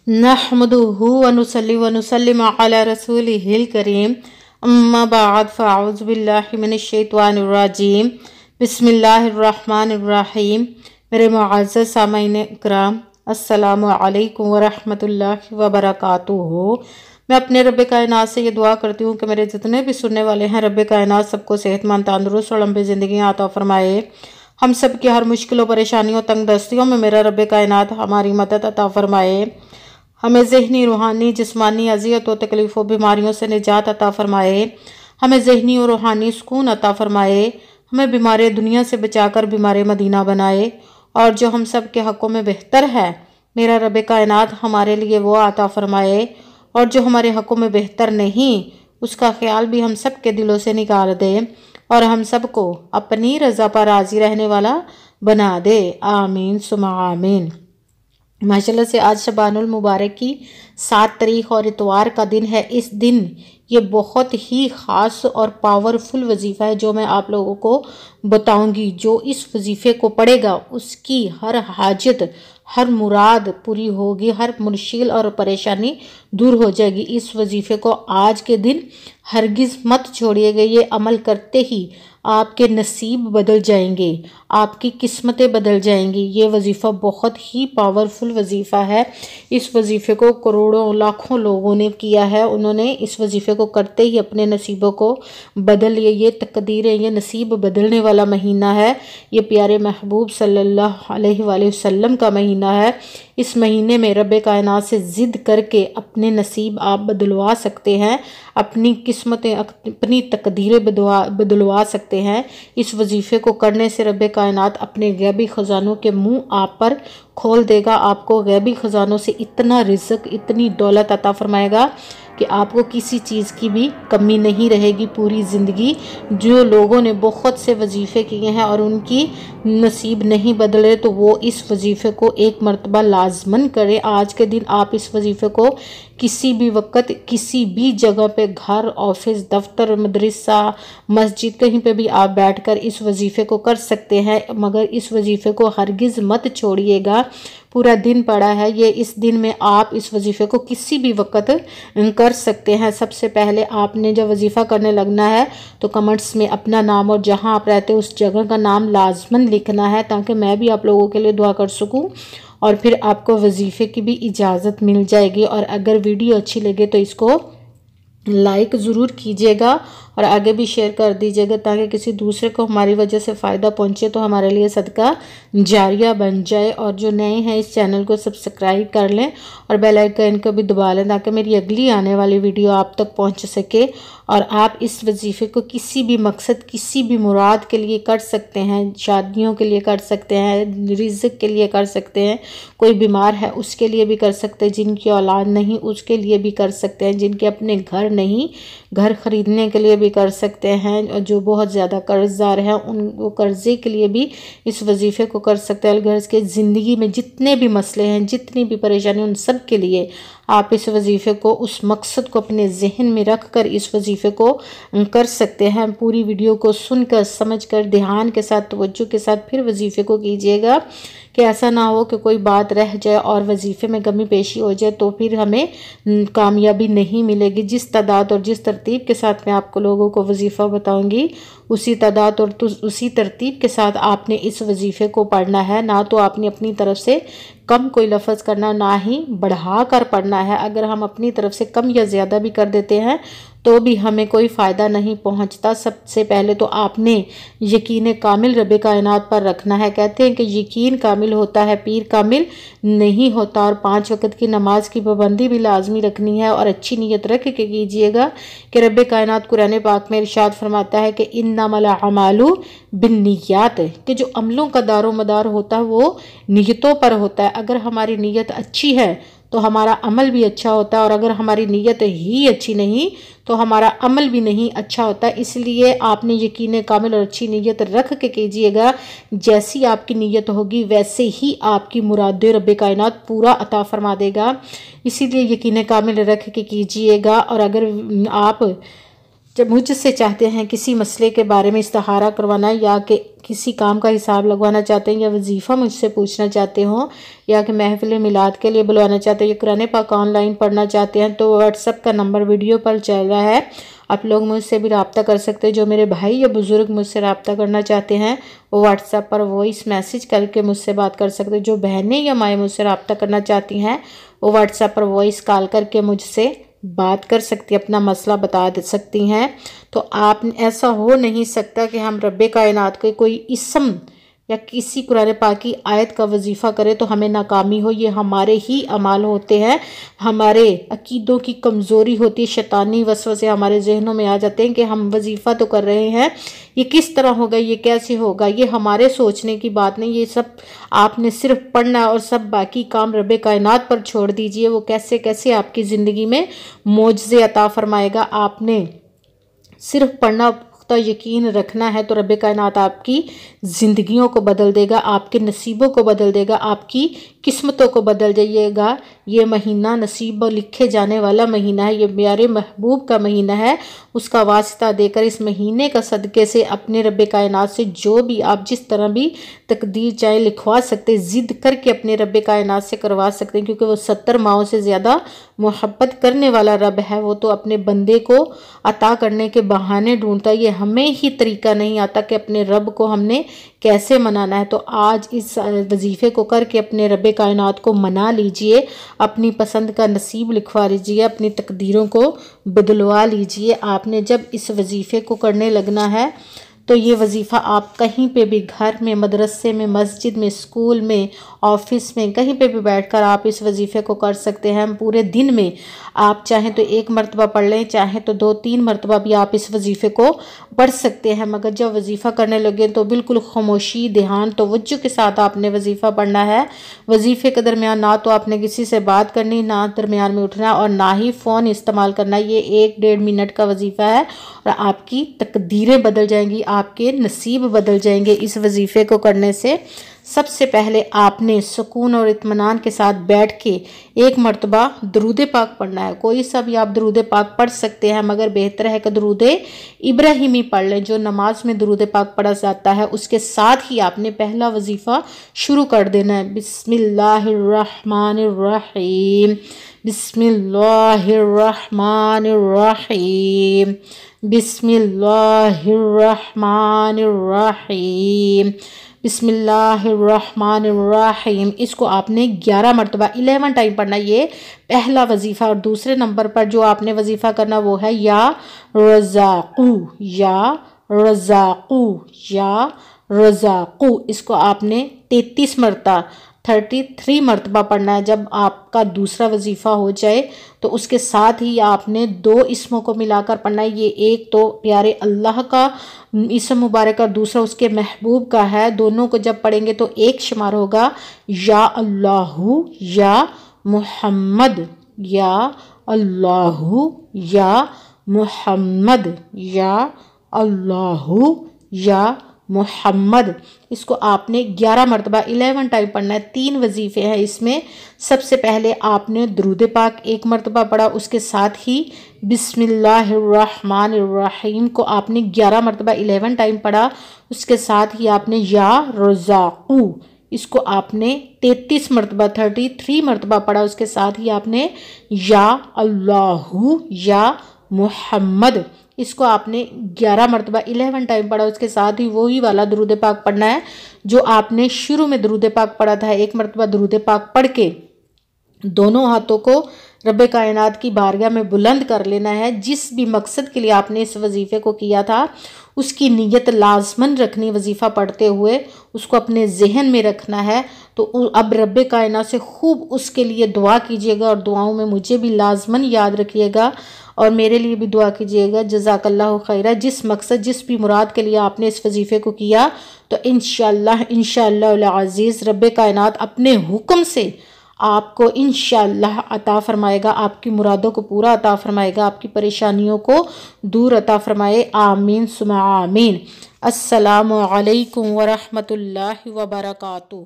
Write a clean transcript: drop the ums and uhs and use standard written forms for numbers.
नहमदुहु व नुसल्ली व नुसल्लिमु अला रसूलिहिल करीम अम्मा बाद फ़अऊज़ु बिल्लाहि मिनश शैतानिर रजीम बिस्मिल्लाहिर्रहमानिर्रहीम। मेरे मुअज़्ज़ज़ सामईन इकराम, अस्सलामु अलैकुम व रहमतुल्लाहि व बरकातुहू। मैं अपने रब कायनात से ये दुआ करती हूँ कि मेरे जितने भी सुनने वाले हैं, रब कायनात सबको सेहतमंद, तंदुरुस्त और लंबी ज़िंदगी अता फरमाए। हम सब की हर मुश्किलों, परेशानियों, तंग दस्तियों में मेरा रब कायनात हमारी मदद अता फरमाए। हमें ज़हनी, रूहानी, जिस्मानी अज़ियतों, तकलीफ़ों, बीमारियों से निजात अता फ़रमाए। हमें ज़हनी और रूहानी सुकून अता फ़रमाए। हमें बीमार दुनिया से बचाकर बीमार मदीना बनाए। और जो हम सब के हक़ों में बेहतर है, मेरा रब कायनात हमारे लिए वो अता फ़रमाए। और जो हमारे हक़ों में बेहतर नहीं, उसका ख़्याल भी हम सब के दिलों से निकाल दे और हम सब को अपनी रज़ा पर राज़ी रहने वाला बना दे। आमीन सुमा आमीन। माशाल्लाह से आज शबानुल मुबारक की 7 तारीख और इतवार का दिन है। इस दिन ये बहुत ही ख़ास और पावरफुल वजीफ़ा है जो मैं आप लोगों को बताऊंगी। जो इस वजीफ़े को पढ़ेगा उसकी हर हाजत, हर मुराद पूरी होगी, हर मुश्किल और परेशानी दूर हो जाएगी। इस वजीफ़े को आज के दिन हरगिज़ मत छोड़िएगा। ये अमल करते ही आपके नसीब बदल जाएंगे, आपकी किस्मतें बदल जाएंगी। ये वजीफ़ा बहुत ही पावरफुल वजीफ़ा है। इस वजीफ़े को करोड़ों लाखों लोगों ने किया है। उन्होंने इस वजीफ़े को करते ही अपने नसीबों को बदल लिए। ये तकदीर है, ये नसीब बदलने वाला महीना है। ये प्यारे महबूब सल्लल्लाहु अलैहि वसल्लम का महीना है। इस महीने में रब कायनात से ज़िद करके अपने नसीब आप बदलवा सकते हैं, अपनी किस्मतें, अपनी तकदीरें बदलवा सकते हैं। इस वजीफ़े को करने से रब कायनात अपने गैबी ख़जानों के मुंह आप पर खोल देगा। आपको गैबी ख़जानों से इतना रिज़्क़, इतनी दौलत अता फरमाएगा कि आपको किसी चीज़ की भी कमी नहीं रहेगी पूरी ज़िंदगी। जो लोगों ने बहुत से वजीफ़े किए हैं और उनकी नसीब नहीं बदले, तो वो इस वजीफ़े को एक मरतबा लाजमन करें। आज के दिन आप इस वजीफ़े को किसी भी वक्त, किसी भी जगह पे, घर, ऑफिस, दफ्तर, मदरसा, मस्जिद, कहीं पे भी आप बैठकर इस वजीफ़े को कर सकते हैं। मगर इस वजीफ़े को हरगिज़ मत छोड़िएगा। पूरा दिन पड़ा है ये, इस दिन में आप इस वजीफ़े को किसी भी वक्त कर सकते हैं। सबसे पहले आपने जब वजीफ़ा करने लगना है तो कमेंट्स में अपना नाम और जहां आप रहते हैं उस जगह का नाम लाजमन लिखना है, ताकि मैं भी आप लोगों के लिए दुआ कर सकूं और फिर आपको वजीफ़े की भी इजाज़त मिल जाएगी। और अगर वीडियो अच्छी लगे तो इसको लाइक ज़रूर कीजिएगा और आगे भी शेयर कर दीजिएगा, ताकि किसी दूसरे को हमारी वजह से फ़ायदा पहुंचे, तो हमारे लिए सदका जारिया बन जाए। और जो नए हैं इस चैनल को सब्सक्राइब कर लें और बेल आइकन को भी दबा लें, ताकि मेरी अगली आने वाली वीडियो आप तक पहुंच सके और आप इस वजीफ़े को किसी भी मकसद, किसी भी मुराद के लिए कर सकते हैं। शादियों के लिए कर सकते हैं, रिज़्क़ के लिए कर सकते हैं, कोई बीमार है उसके लिए भी कर सकते हैं, जिनकी औलाद नहीं उसके लिए भी कर सकते हैं, जिनके अपने घर नहीं घर ख़रीदने के लिए भी कर सकते हैं, और जो बहुत ज़्यादा कर्ज़दार हैं उनको कर्ज़े के लिए भी इस वजीफ़े को कर सकते हैं। घर के ज़िंदगी में जितने भी मसले हैं, जितनी भी परेशानी, उन सब के लिए आप इस वजीफ़े को, उस मकसद को अपने जहन में रख कर इस वजीफ़े को कर सकते हैं। पूरी वीडियो को सुनकर, समझकर, ध्यान के साथ, तवज्जो के साथ फिर वजीफ़े को कीजिएगा, कि ऐसा ना हो कि कोई बात रह जाए और वजीफ़े में कमी पेशी हो जाए तो फिर हमें कामयाबी नहीं मिलेगी। जिस तादाद और जिस तरतीब के साथ मैं आपको लोगों को वजीफ़ा बताऊंगी, उसी तादाद और उसी तरतीब के साथ आपने इस वजीफ़े को पढ़ना है। ना तो आपने अपनी तरफ से कम कोई लफ्ज़ करना, ना ही बढ़ा कर पढ़ना है। अगर हम अपनी तरफ से कम या ज़्यादा भी कर देते हैं तो भी हमें कोई फ़ायदा नहीं पहुंचता। सबसे पहले तो आपने यकीन कामिल रब कायनात पर रखना है। कहते हैं कि यकीन कामिल होता है, पीर कामिल नहीं होता। और 5 वक्त की नमाज की पाबंदी भी लाजमी रखनी है और अच्छी नीयत रख के कीजिएगा कि रब कायनात कुरान पाक में इरशाद फरमाता है कि इन्नमल अमालु बिन्नियात, कि जो अमलों का दारो मदार होता है वो नीयतों पर होता है। अगर हमारी नीयत अच्छी है तो हमारा अमल भी अच्छा होता है, और अगर हमारी नीयत ही अच्छी नहीं तो हमारा अमल भी नहीं अच्छा होता। इसलिए आपने यकीन कामिल और अच्छी नीयत रख के कीजिएगा। जैसी आपकी नीयत होगी वैसे ही आपकी मुरादें रब कायनात पूरा अता फरमा देगा। इसीलिए यकीन कामिल रख के कीजिएगा। और अगर आप جب مجھ سے چاہتے ہیں کسی مسئلے کے بارے میں استخارہ کروانا یا کہ کسی کام کا حساب لگوانا چاہتے ہیں یا وظیفہ مجھ سے پوچھنا چاہتے ہوں یا کہ محفل میلاد کے لیے بلوانا چاہتے ہیں یا قرآن پاک آن لائن پڑھنا چاہتے ہیں تو واٹس ایپ کا نمبر ویڈیو پر چل رہا ہے، آپ لوگ مجھ سے بھی رابطہ کر سکتے ہیں۔ جو میرے بھائی یا بزرگ مجھ سے رابطہ کرنا چاہتے ہیں وہ واٹس ایپ پر وائس میسیج کر کے مجھ سے بات کر سکتے ہیں۔ جو بہنیں یا مائیں مجھ سے رابطہ کرنا چاہتی ہیں وہ واٹس ایپ پر وائس کال کر کے مجھ سے بات کر سکتی، اپنا مسئلہ بتا سکتی ہیں۔ تو آپ ایسا ہو نہیں سکتا کہ ہم رب کائنات کے کوئی اسم یا کسی قرآن پاک کی آیت کا وظیفہ کرے تو ہمیں ناکامی ہو۔ یہ ہمارے ہی اعمال ہوتے ہیں، ہمارے عقیدوں کی کمزوری ہوتی ہے، شیطانی وسوسے ہمارے ذہنوں میں آ جاتے ہیں کہ ہم وظیفہ تو کر رہے ہیں، یہ کس طرح ہوگا، یہ کیسے ہوگا۔ یہ ہمارے سوچنے کی بات نہیں، یہ سب آپ نے صرف پڑھنا اور سب باقی کام رب کائنات پر چھوڑ دیجئے، وہ کیسے کیسے آپ کی زندگی میں معجزے عطا فرمائے گا۔ آپ نے صرف پڑھنا، پختہ یقین رکھنا ہے تو رب کائنات آپ کی زندگیوں کو بدل دے گا، آپ کے نصیبوں کو بدل دے گا، آپ کی قسمتوں کو بدل جائے گا۔ یہ مہینہ نصیب لکھے جانے والا مہینہ ہے، یہ پیارے محبوب کا مہینہ ہے۔ اس کا واسطہ دے کر اس مہینے کا صدقے سے اپنے رب کائنات سے جو بھی آپ جس طرح بھی تقدیر چاہے لکھوا سکتے، ضد کر کے اپنے رب کائنات سے کروا سکتے ہیں، کیونکہ وہ 70 ماہوں سے زیادہ محبت کرنے والا رب ہے۔ وہ تو اپنے بندے کو عطا کرنے کے بہانے ڈھونڈتا ہے، یہ ہمیں ہی طریقہ نہیں آتا کہ اپنے رب کو ہم نے کیسے منانا ہے۔ تو آج اس وظیفے کو کر کے اپنے رب کائنات کو منا لیجئے، اپنی پسند کا نصیب لکھوا لیجئے، اپنی تقدیروں کو بدلوا لیجئے۔ آپ نے جب اس وظیفے کو کرنے لگنا ہے تو یہ وظیفہ آپ کہیں پہ بھی، گھر میں، مدرسے میں، مسجد میں، اسکول میں، آفس میں، کہیں پہ بھی بیٹھ کر آپ اس وظیفے کو کر سکتے ہیں۔ پورے دن میں آپ چاہیں تو 1 مرتبہ پڑھ لیں، چاہیں تو 2-3 مرتبہ بھی آپ اس وظیفے کو پڑھ سکتے ہیں، مگر جب وظیفہ کرنے لگے تو بالکل خاموشی، دھیان، توجہ کے ساتھ آپ نے وظیفہ پڑھنا ہے۔ وظیفے کے درمیان نہ تو آپ نے کسی سے بات کرنی، نہ درمیان میں اٹھنا اور نہ ہی فون استعمال کرنا۔ یہ 1-1.5 منٹ کا وظیفہ ہے اور آپ کی تقدیریں بدل جائیں گی، آپ کے نصیب بدل جائیں گے اس وظیفے کو کرنے سے۔ سب سے پہلے آپ نے سکون اور اطمینان کے ساتھ بیٹھ کے 1 مرتبہ درود پاک پڑھنا ہے۔ کوئی سا بھی آپ درود پاک پڑھ سکتے ہیں، مگر بہتر ہے کہ درود ابراہیمی پڑھ لیں جو نماز میں درود پاک پڑھا جاتا ہے۔ اس کے ساتھ ہی آپ نے پہلا وظیفہ شروع کر دینا ہے۔ بسم اللہ الرحمن الرحیم، بسم اللہ الرحمن الرحیم، بسم اللہ الرحمن الرحیم، بسم اللہ الرحمن الرحیم۔ اس کو آپ نے 11 مرتبہ 11 ٹائم پڑھنا۔ یہ پہلا وظیفہ۔ اور دوسرے نمبر پر جو آپ نے وظیفہ کرنا وہ ہے یا رزاقو، یا رزاقو، یا رزاقو۔ اس کو آپ نے 33 مرتبہ 33 مرتبہ پڑھنا ہے۔ جب آپ کا دوسرا وظیفہ ہو جائے تو اس کے ساتھ ہی آپ نے 2 اسموں کو ملا کر پڑھنا ہے۔ یہ ایک تو پیارے اللہ کا اسم مبارک اور دوسرا اس کے محبوب کا ہے۔ دونوں کو جب پڑھیں گے تو ایک شمار ہوگا، یا اللہ یا محمد، یا اللہ یا محمد، یا اللہ یا محمد۔ اس کو آپ نے 11 مرتبہ 11 ٹائم پڑھنا ہے۔ 3 وظیفے ہیں اس میں۔ سب سے پہلے آپ نے درود پاک 1 مرتبہ پڑھا، اس کے ساتھ ہی بسم اللہ الرحمن الرحیم کو آپ نے 11 مرتبہ 11 ٹائم پڑھا، اس کے ساتھ ہی آپ نے یا رزاقو، اس کو آپ نے 33 مرتبہ 33 مرتبہ پڑھا، اس کے ساتھ ہی آپ نے یا اللہ یا محمد، اس کو آپ نے 11 مرتبہ 11 ٹائم پڑھا، اس کے ساتھ ہی وہی والا درود پاک پڑھنا ہے جو آپ نے شروع میں درود پاک پڑھا تھا۔ 1 مرتبہ درود پاک پڑھ کے دونوں ہاتھوں کو رب کائنات کی بارگاہ میں بلند کر لینا ہے۔ جس بھی مقصد کے لیے آپ نے اس وظیفے کو کیا تھا اس کی نیت لازماً رکھنی، وظیفہ پڑھتے ہوئے اس کو اپنے ذہن میں رکھنا ہے۔ تو اب رب کائنات سے خوب اس کے لیے دعا کیجیے گا اور دعاؤں میں مجھے بھی لازماً یاد رکھیے گا اور میرے لیے بھی دعا کیجیے گا۔ جزاک اللہ خیرہ۔ جس مقصد جس بھی مراد کے لیے آپ نے اس وظیفے کو کیا تو انشاءاللہ العزیز رب کائنات اپنے حکم سے آپ کو انشاءاللہ عطا فرمائے گا، آپ کی مرادوں کو پورا عطا فرمائے گا، آپ کی پریشانیوں کو دور عطا فرمائے۔ آمین ثم آمین۔ السلام علیکم ورحمۃ اللہ وبرکاتہ۔